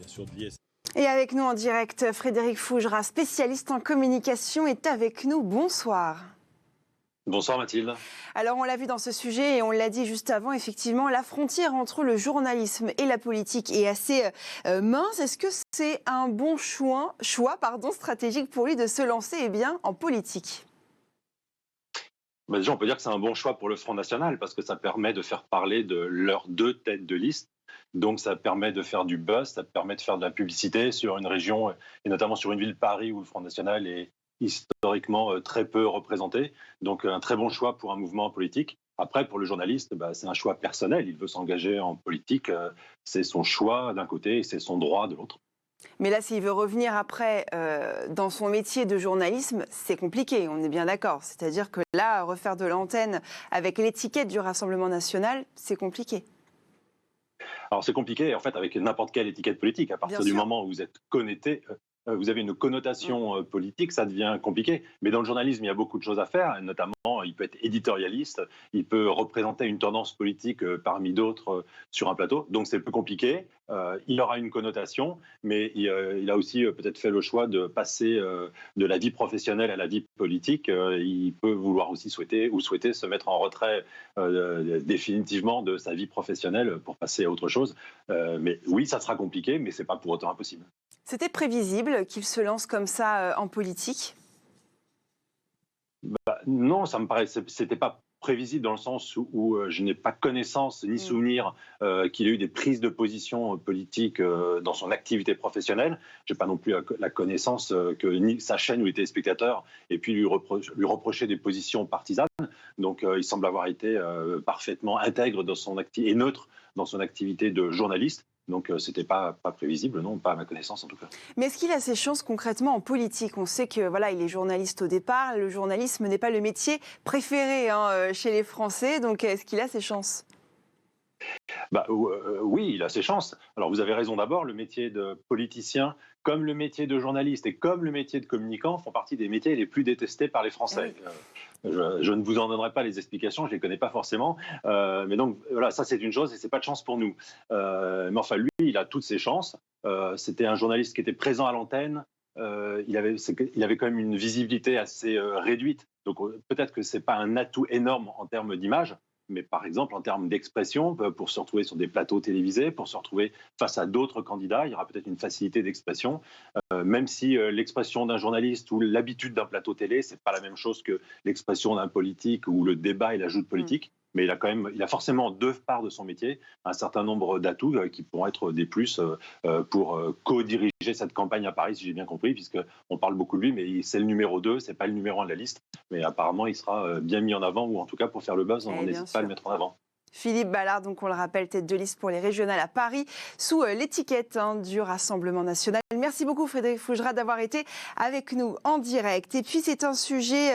sur de l'IS. Et avec nous en direct, Frédéric Fougera, spécialiste en communication, est avec nous. Bonsoir. Bonsoir Mathilde. Alors on l'a vu dans ce sujet et on l'a dit juste avant, effectivement, la frontière entre le journalisme et la politique est assez mince. Est-ce que c'est un bon choix stratégique pour lui de se lancer en politique ? Déjà, on peut dire que c'est un bon choix pour le Front National parce que ça permet de faire parler de leurs deux têtes de liste. Donc ça permet de faire du buzz, ça permet de faire de la publicité sur une région et notamment sur une ville, Paris, où le Front National est historiquement très peu représenté. Donc un très bon choix pour un mouvement politique. Après, pour le journaliste, c'est un choix personnel. Il veut s'engager en politique. C'est son choix d'un côté et c'est son droit de l'autre. Mais là, s'il veut revenir après dans son métier de journalisme, c'est compliqué, on est bien d'accord. C'est-à-dire que là, refaire de l'antenne avec l'étiquette du Rassemblement national, c'est compliqué. Alors c'est compliqué, en fait, avec n'importe quelle étiquette politique. À partir du moment où vous êtes connecté, vous avez une connotation politique, ça devient compliqué. Mais dans le journalisme, il y a beaucoup de choses à faire. Notamment, il peut être éditorialiste, il peut représenter une tendance politique parmi d'autres sur un plateau. Donc c'est plus compliqué. Il aura une connotation, mais il a aussi peut-être fait le choix de passer de la vie professionnelle à la vie politique. Il peut vouloir aussi souhaiter se mettre en retrait définitivement de sa vie professionnelle pour passer à autre chose. Mais oui, ça sera compliqué, mais c'est pas pour autant impossible. C'était prévisible qu'il se lance comme ça en politique ? Non, ça me paraissait, c'était pas prévisible dans le sens où je n'ai pas connaissance ni souvenir qu'il ait eu des prises de position politiques dans son activité professionnelle. Je n'ai pas non plus la connaissance que ni sa chaîne où il était spectateur et puis lui reprocher des positions partisanes. Donc il semble avoir été parfaitement intègre dans son et neutre dans son activité de journaliste. Donc, c'était pas prévisible, non, pas à ma connaissance en tout cas. Mais est-ce qu'il a ses chances concrètement en politique ? On sait que voilà, il est journaliste au départ. Le journalisme n'est pas le métier préféré chez les Français. Donc, est-ce qu'il a ses chances ? Oui, il a ses chances. Alors, vous avez raison d'abord, le métier de politicien, comme le métier de journaliste et comme le métier de communicant, font partie des métiers les plus détestés par les Français. Oui. Je ne vous en donnerai pas les explications, je ne les connais pas forcément. Mais donc, voilà, ça c'est une chose et ce n'est pas de chance pour nous. Mais enfin, lui, il a toutes ses chances. C'était un journaliste qui était présent à l'antenne. Il avait quand même une visibilité assez réduite. Donc, peut-être que ce n'est pas un atout énorme en termes d'image. Mais par exemple, en termes d'expression, pour se retrouver sur des plateaux télévisés, pour se retrouver face à d'autres candidats, il y aura peut-être une facilité d'expression, même si l'expression d'un journaliste ou l'habitude d'un plateau télé, c'est pas la même chose que l'expression d'un politique ou le débat et l'ajout de politique. Mais il a forcément de part de son métier un certain nombre d'atouts qui pourront être des plus pour co-diriger cette campagne à Paris, si j'ai bien compris, puisqu'on parle beaucoup de lui, mais c'est le numéro 2, c'est pas le numéro 1 de la liste. Mais apparemment, il sera bien mis en avant, ou en tout cas pour faire le buzz, on n'hésite pas à le mettre en avant. Philippe Ballard, donc on le rappelle, tête de liste pour les régionales à Paris, sous l'étiquette du Rassemblement national. Merci beaucoup Frédéric Fougera d'avoir été avec nous en direct. Et puis c'est un sujet